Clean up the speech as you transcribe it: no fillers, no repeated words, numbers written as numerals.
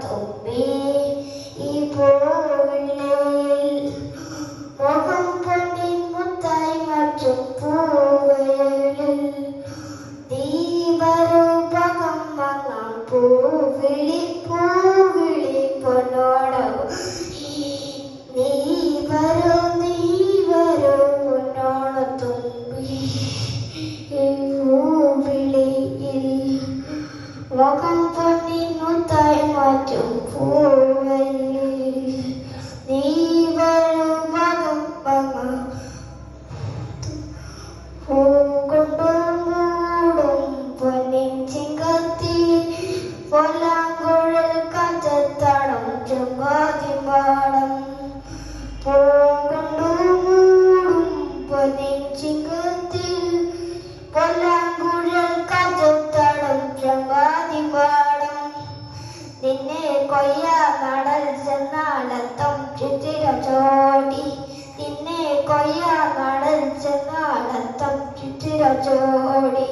തുമ്പി ഈ പൂവിളിൽ മുഖം പൊന്നിൻ മുത്തായി മാറ്റും പൂവയലിൽ നീ വരൂ പകം മങ്ങാം പൂവിളി പൂവിളി പൊന്നോടവും നീ വരൂ പൊന്നോണത്തുമ്പി ഈ പൂവിളിയിൽ മുഖം പൊന്നിൻ മുത്തായി മാറ്റും പൂവയലിൽ നീ വരൂ പകം മങ്ങാം പൂകൊണ്ടും പൊന്നിൻ ചിങ്കത്തി പൊല്ലാങ്കുഴൽ കഞ്ചത്താടം ചുങ്കാതിമാടം പൂകൊണ്ടും പൊന്നിൻ ചിങ്കത്തി പൊല്ലാങ്കുഴൽ കഞ്ചത്താടം ചുങ്കാതിമാടം നിന്നെ കൊയ്യ നടൽ ചെന്നാലത്തം ചിത്തിര ചോടി നിന്നെ കൊയ്യ നടൽ ചെന്നാലത്തം ചിത്തിര ചോടി